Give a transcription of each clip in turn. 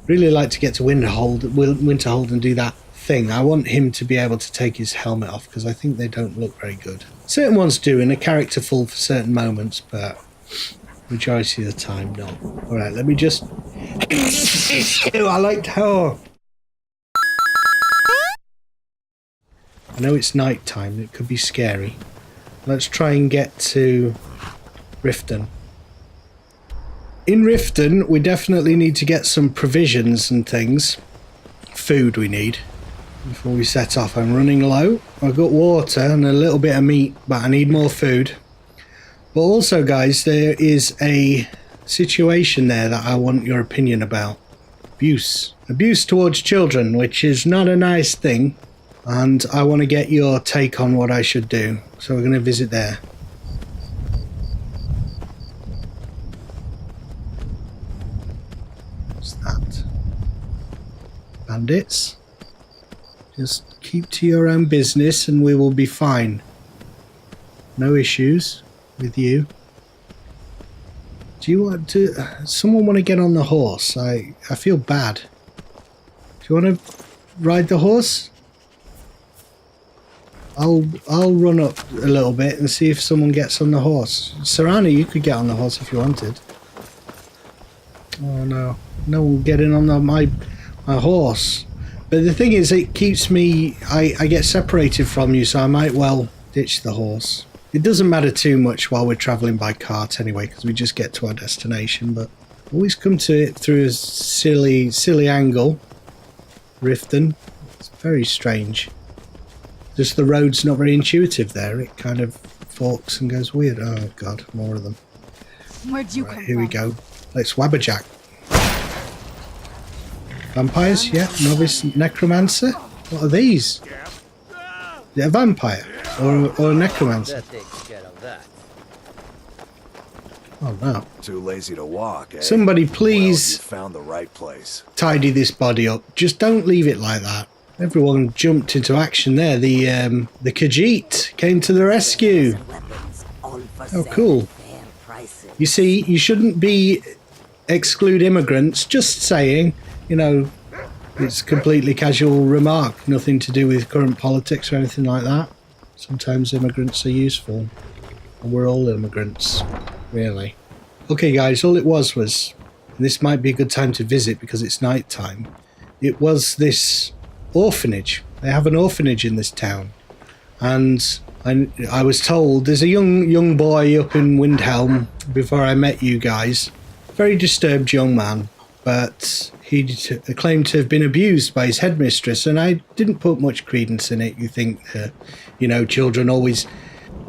Really like to get to Winterhold and do that thing. I want him to be able to take his helmet off because I think they don't look very good. Certain ones do in a character full for certain moments, but majority of the time not. Alright, let me just... I liked her. I know it's night time, it could be scary. Let's try and get to Riften. In Riften, we definitely need to get some provisions and things. Food we need before we set off. I'm running low. I've got water and a little bit of meat, but I need more food. But also, guys, there is a situation there that I want your opinion about. Abuse. Abuse towards children, which is not a nice thing. And I want to get your take on what I should do. So we're going to visit there. What's that? Bandits. Just keep to your own business and we will be fine. No issues with you. Do you want to... someone want to get on the horse? I feel bad. Do you want to ride the horse? I'll run up a little bit and see if someone gets on the horse. Serrano, you could get on the horse if you wanted. Oh no. No one getting on my horse. But the thing is, it keeps me... I get separated from you, so I might well ditch the horse. It doesn't matter too much while we're travelling by cart anyway, because we just get to our destination, but always come to it through a silly angle. Riften. It's very strange. Just the road's not very intuitive there. It kind of forks and goes weird. Oh god, more of them. Where'd you come Here from? we go. Let's wabberjack. Vampires? Yeah. Novice necromancer? What are these? Is it a vampire? Or a necromancer? Oh no. Too lazy to walk, eh? Somebody please You found the right place. tidy this body up. Just don't leave it like that. Everyone jumped into action there. The Khajiit came to the rescue. Oh, cool. You see, you shouldn't exclude immigrants. Just saying, you know, it's a completely casual remark. Nothing to do with current politics or anything like that. Sometimes immigrants are useful. And we're all immigrants, really. Okay, guys, all it was, and this might be a good time to visit because it's night time. It was this... orphanage. They have an orphanage in this town, and I was told there's a young boy up in Windhelm before I met you guys. Very disturbed young man, but he claimed to have been abused by his headmistress, and I didn't put much credence in it. You think you know, children always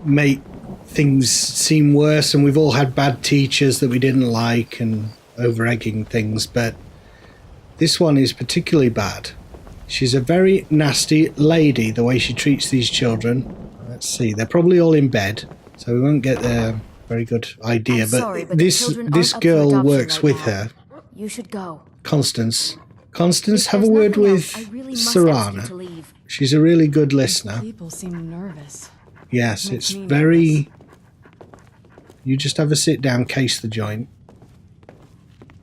make things seem worse, and we've all had bad teachers that we didn't like and over-egging things, but this one is particularly bad. She's a very nasty lady, the way she treats these children. Let's see, they're probably all in bed, so we won't get a very good idea. But this girl works with her. You should go. Constance, have a word with Serrana. She's a really good listener. People seem nervous. Yes, it's very... You just have a sit down, case the joint.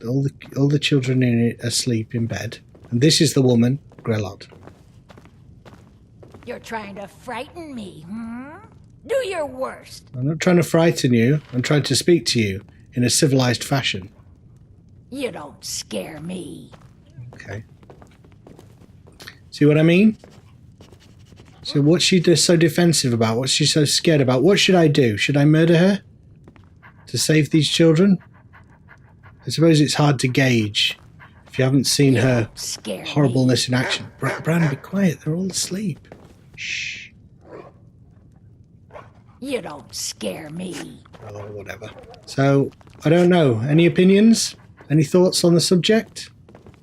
All the children in it are asleep in bed. And this is the woman, Grelod. You're trying to frighten me, hmm? Do your worst. I'm not trying to frighten you. I'm trying to speak to you in a civilized fashion. You don't scare me. Okay. See what I mean? So what's she so defensive about? What's she so scared about? What should I do? Should I murder her? To save these children? I suppose it's hard to gauge if you haven't seen her horribleness in action. Bran, be quiet. They're all asleep. Shh. You don't scare me. Oh, whatever. So, I don't know. Any opinions? Any thoughts on the subject?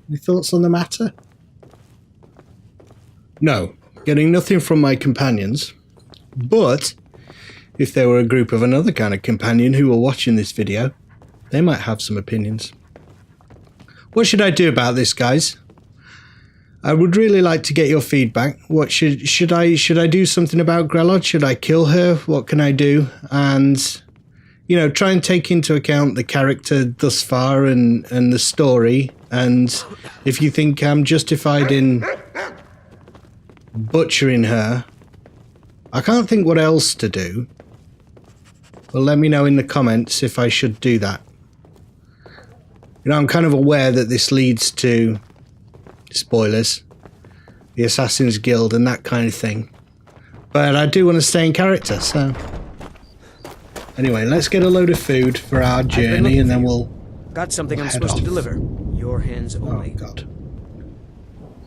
Any thoughts on the matter? No. Getting nothing from my companions. But, if there were a group of another kind of companion who were watching this video, they might have some opinions. What should I do about this, guys? I would really like to get your feedback. What should I do something about Grelod? Should I kill her? What can I do? And, you know, try and take into account the character thus far and the story And if you think I'm justified in butchering her, I can't think what else to do. Well, let me know in the comments if I should do that. You know, I'm kind of aware that this leads to spoilers, the Assassin's Guild and that kind of thing. But I do want to stay in character, so... Anyway, let's get a load of food for our journey and then we'll... Got something I'm head supposed to off. deliver. Your hands only. Oh, God.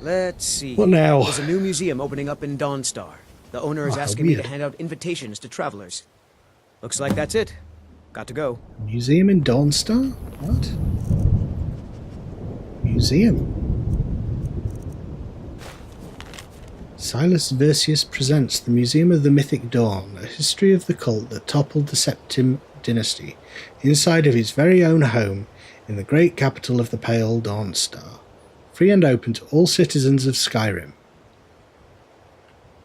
Let's see. What now? There's a new museum opening up in Dawnstar. The owner is Oh, asking me to weird. hand out invitations to travelers. Looks like that's it. Got to go. Museum in Dawnstar? What? Museum? Silas Versius presents the Museum of the Mythic Dawn, a history of the cult that toppled the Septim dynasty, inside of his very own home in the great capital of the Pale Dawnstar. Free and open to all citizens of Skyrim.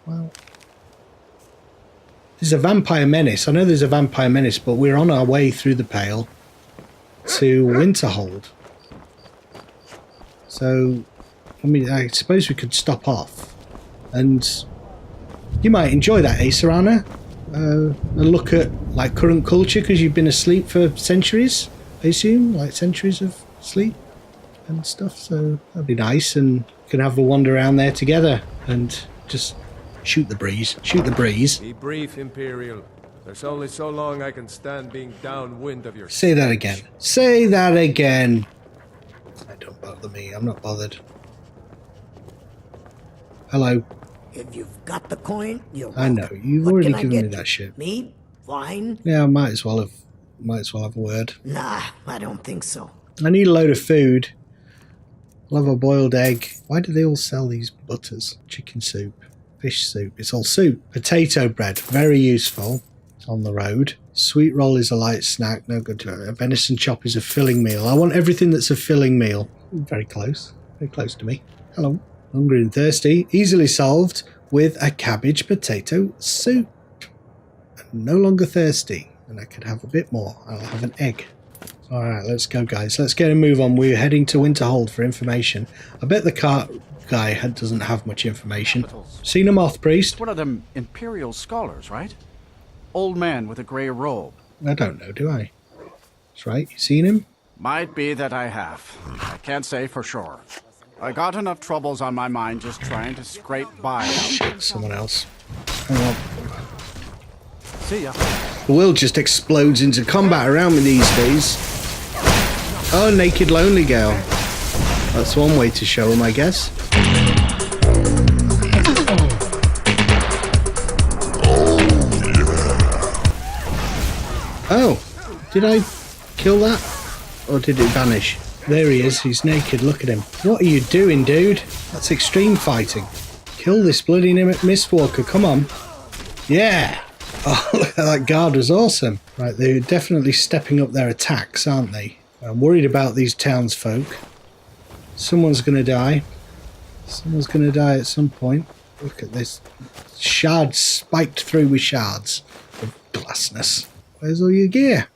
Well... There's a vampire menace. I know there's a vampire menace, but we're on our way through the Pale to Winterhold. So, I suppose we could stop off. And you might enjoy that, Sarana? A look at like current culture, because you've been asleep for centuries, I assume? Like centuries of sleep and stuff. So that'd be nice, and we can have a wander around there together and just... shoot the breeze. Shoot the breeze. Be brief, Imperial. There's only so long I can stand being downwind of your... Say that again. Say that again. That don't bother me. I'm not bothered. Hello. If you've got the coin, you're I know. welcome. You've What already can I given me get that you? shit. Meat? Wine? Yeah, I might as well have a word. Nah, I don't think so. I need a load of food. Love a boiled egg. Why do they all sell these butters? Chicken soup. Fish soup. It's all soup. Potato bread. Very useful. On the road. Sweet roll is a light snack. No good to it. A venison chop is a filling meal. I want everything that's a filling meal. Very close. Very close to me. Hello. Hungry and thirsty. Easily solved with a cabbage potato soup. I'm no longer thirsty. And I could have a bit more. I'll have an egg. Alright, let's go, guys. Let's get a move on. We're heading to Winterhold for information. I bet the cart guy doesn't have much information. Seen a moth priest? One of them Imperial scholars, right? Old man with a grey robe. I don't know, do I? That's right. You seen him? Might be that I have. I can't say for sure. I got enough troubles on my mind just trying to scrape by. Shit, someone else. Hang on. See ya. The world just explodes into combat around me these days. Oh, naked lonely girl. That's one way to show him, I guess. Oh, did I kill that? Or did it vanish? There he is, he's naked, look at him. What are you doing, dude? That's extreme fighting. Kill this bloody Mistwalker, come on. Yeah! Oh, look at that guard was awesome. Right, they're definitely stepping up their attacks, aren't they? I'm worried about these townsfolk. Someone's going to die. Someone's going to die at some point. Look at this. Shards spiked through with shards of glassness. Where's all your gear?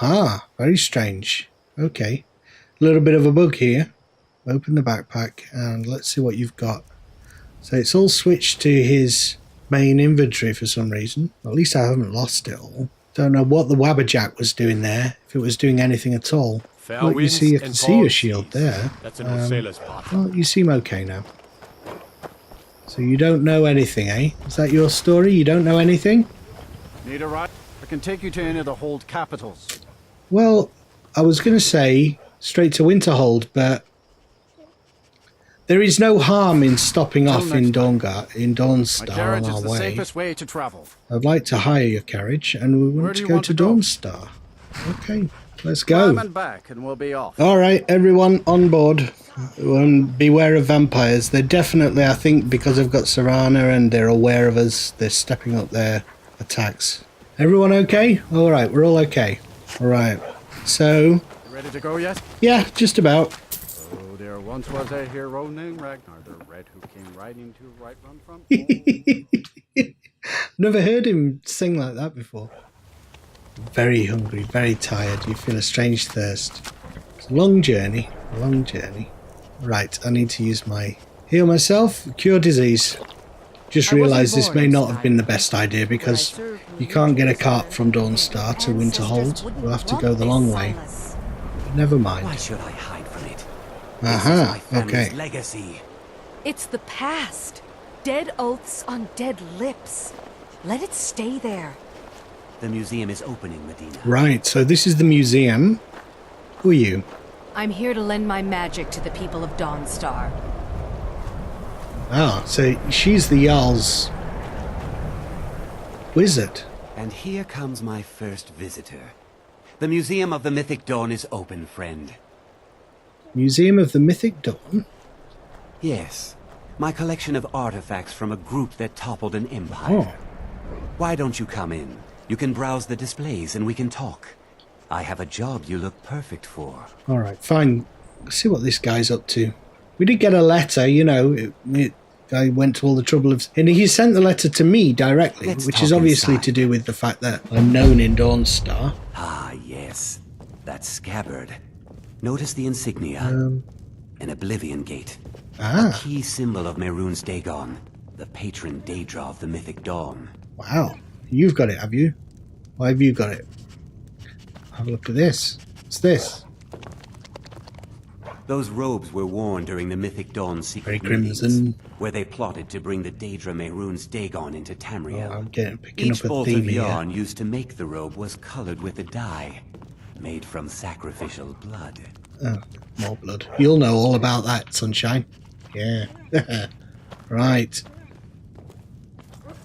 Ah, very strange. Okay. A little bit of a bug here. Open the backpack and let's see what you've got. So it's all switched to his main inventory for some reason. At least I haven't lost it all. Don't know what the Wabberjack was doing there, if it was doing anything at all. Look, you see, I can see your shield there. Well, you seem okay now. So you don't know anything, eh? Is that your story? You don't know anything? Need a ride? I can take you to any of the hold capitals. Well, I was going to say straight to Winterhold, but there is no harm in stopping off in Dawnstar My carriage on our is the way. safest way to travel. I'd like to hire your carriage, and we Where want do to you go want to to go? Dawnstar. Okay, let's Climb go. and back, and we'll be off. All right, everyone on board. Beware of vampires. They're definitely, I think, because they've got Serana and they're aware of us, they're stepping up their attacks. Everyone okay? All right, we're all okay. All right, so You ready to go yet? yeah, just about. Oh, there once was a hero named Ragnar the Red who came riding to right run from. Never heard him sing like that before. Very hungry, very tired. You feel a strange thirst. It's a long journey. A long journey. Right, I need to use my heal myself, cure disease. Just realised this may not have been the best idea because you can't get a cart from Dawnstar to Winterhold. We'll have to go the long way. But never mind. Why should I hide from it? Aha, okay. Legacy. It's the past. Dead oaths on dead lips. Let it stay there. The museum is opening, Medina. Right, so this is the museum. Who are you? I'm here to lend my magic to the people of Dawnstar. Ah, so she's the Jarl's wizard. And here comes my first visitor. The Museum of the Mythic Dawn is open, friend. Museum of the Mythic Dawn? Yes. My collection of artifacts from a group that toppled an empire. Oh. Why don't you come in? You can browse the displays and we can talk. I have a job you look perfect for. Alright, fine. Let's see what this guy's up to. We did get a letter, you know. I went to all the trouble of... And he sent the letter to me directly, which is obviously to do with the fact that I'm known in Dawnstar. Ah, yes. That scabbard. Notice the insignia. An Oblivion Gate. A key symbol of Mehrunes Dagon, the patron Daedra of the Mythic Dawn. Wow. You've got it, have you? Why have you got it? Have a look at this. What's this? Those robes were worn during the Mythic Dawn secret Very meetings, crimson. where they plotted to bring the Daedra Mehrunes Dagon into Tamriel. Oh, I'm picking Each up a bolt theme of here. yarn used to make the robe was colored with a dye, made from sacrificial blood. Oh, more blood. You'll know all about that, Sunshine. Yeah. Right.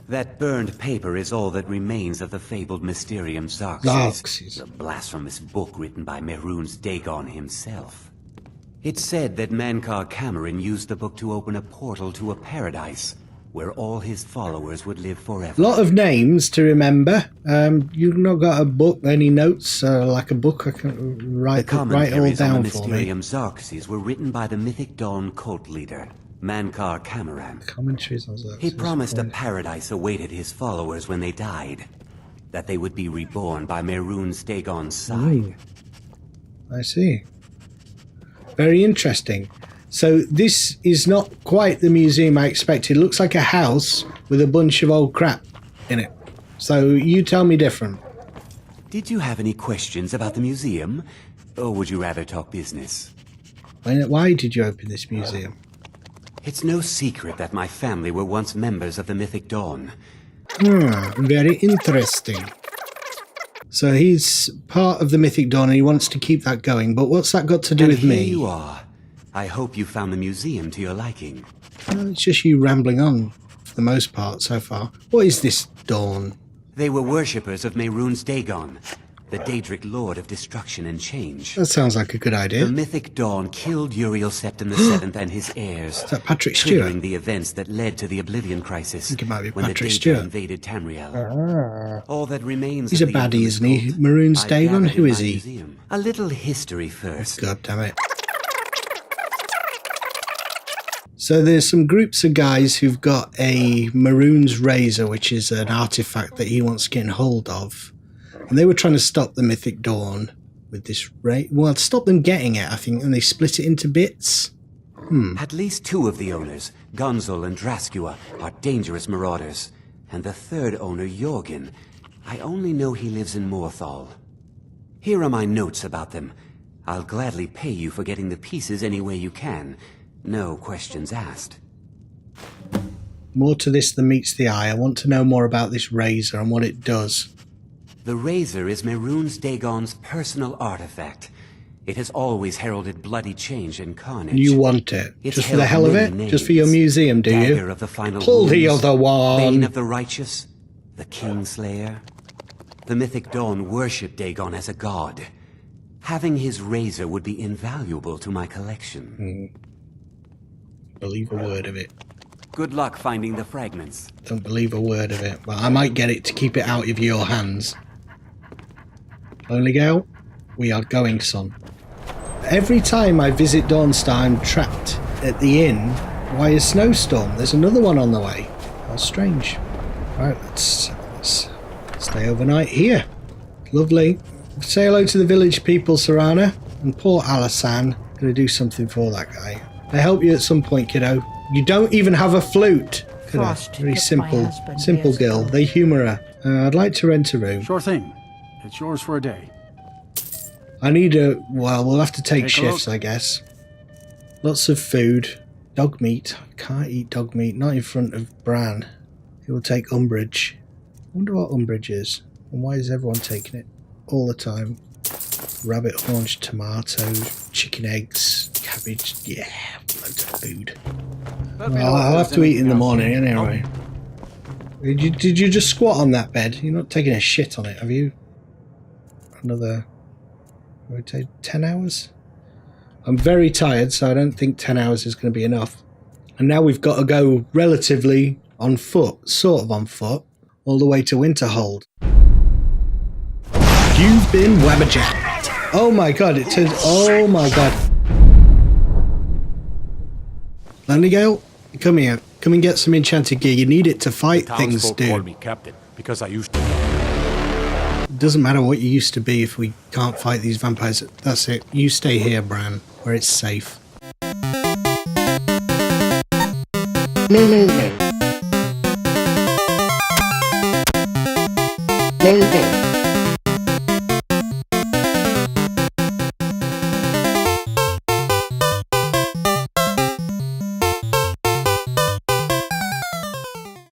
That burned paper is all that remains of the fabled Mysterium Xarxes, Xarxes. the blasphemous book written by Mehrunes Dagon himself. It's said that Mankar Cameron used the book to open a portal to a paradise where all his followers would live forever. Lot of names to remember. You've not got a book, any notes, like a book I can write The all commentaries on down the for me. Mysterium Xarxes were written by the Mythic Dawn cult leader, Mankar Cameron. Commentaries on that. He promised a paradise awaited his followers when they died, that they would be reborn by Mehrunes Dagon's side. I see. Very interesting. So this is not quite the museum I expected. It looks like a house with a bunch of old crap in it. So you tell me different. Did you have any questions about the museum, or would you rather talk business? Why did you open this museum? It's no secret that my family were once members of the Mythic Dawn. Very interesting. So he's part of the Mythic Dawn and he wants to keep that going. But what's that got to do And with here me? you are. I hope you found the museum to your liking. Well, it's just you rambling on for the most part so far. What is this Dawn? They were worshippers of Mehrunes Dagon, the Daedric Lord of Destruction and Change. That sounds like a good idea. The Mythic Dawn killed Uriel Septim VII and his heirs, Is that Patrick Stewart? triggering the events that led to the Oblivion Crisis I think it might be when Patrick the Daedra Stewart. invaded Tamriel. All that remains He's of a the baddie, infamous isn't he? cult Mehrunes I Dagon? gathered Who in is my he? museum. A little history first. God damn it. So there's some groups of guys who've got a Mehrunes razor, which is an artifact that he wants to get hold of. And they were trying to stop the Mythic Dawn with this well, stop them getting it, I think, and they split it into bits. At least two of the owners, Gonzol and Draskua, are dangerous marauders. And the third owner, Jorgen, I only know he lives in Morthal. Here are my notes about them. I'll gladly pay you for getting the pieces any way you can. No questions asked. More to this than meets the eye. I want to know more about this razor and what it does. The razor is Mehrunes Dagon's personal artifact. It has always heralded bloody change and carnage. You want it? It's Just for the hell held of it? many Just for your names. museum, do Dagger you? of the final Pull the wounds, other one. Bane of the righteous, the Kingslayer. The Mythic Dawn worshipped Dagon as a god. Having his razor would be invaluable to my collection. Believe a word of it. Good luck finding the fragments. Don't believe a word of it. But I might get it to keep it out of your hands. Lonely Gale, we are going, son. Every time I visit Dawnstar, I'm trapped at the inn by a snowstorm. There's another one on the way. How strange. Right, let's stay overnight here. Lovely. Say hello to the village people, Serana, and poor Alasan. Gonna do something for that guy. I help you at some point, kiddo. You don't even have a flute. Frost Very took my simple, husband simple years girl. ago. They humour her. I'd like to rent a room. Sure thing. It's yours for a day. I need a... Well, we'll have to take Take a shifts, look. I guess. Lots of food. Dog meat. I can't eat dog meat. Not in front of Bran. He will take umbrage. I wonder what umbrage is. And why is everyone taking it all the time? Rabbit haunch, tomatoes, chicken eggs, cabbage. Yeah, loads of food. Let me know Well, if I'll there's have to eat in the anything else morning you need. anyway. Did you just squat on that bed? You're not taking a shit on it, have you? Another... Would it take 10 hours? I'm very tired, so I don't think 10 hours is going to be enough. And now we've got to go relatively on foot, sort of on foot, all the way to Winterhold. You've been wabberjacked. Oh my god, it turns... Oh my god. Landygale, come here. Come and get some enchanted gear. You need it to fight things, Townsfolk call dude. me captain because I used to. It doesn't matter what you used to be if we can't fight these vampires. That's it. You stay here, Bran, where it's safe. Moving.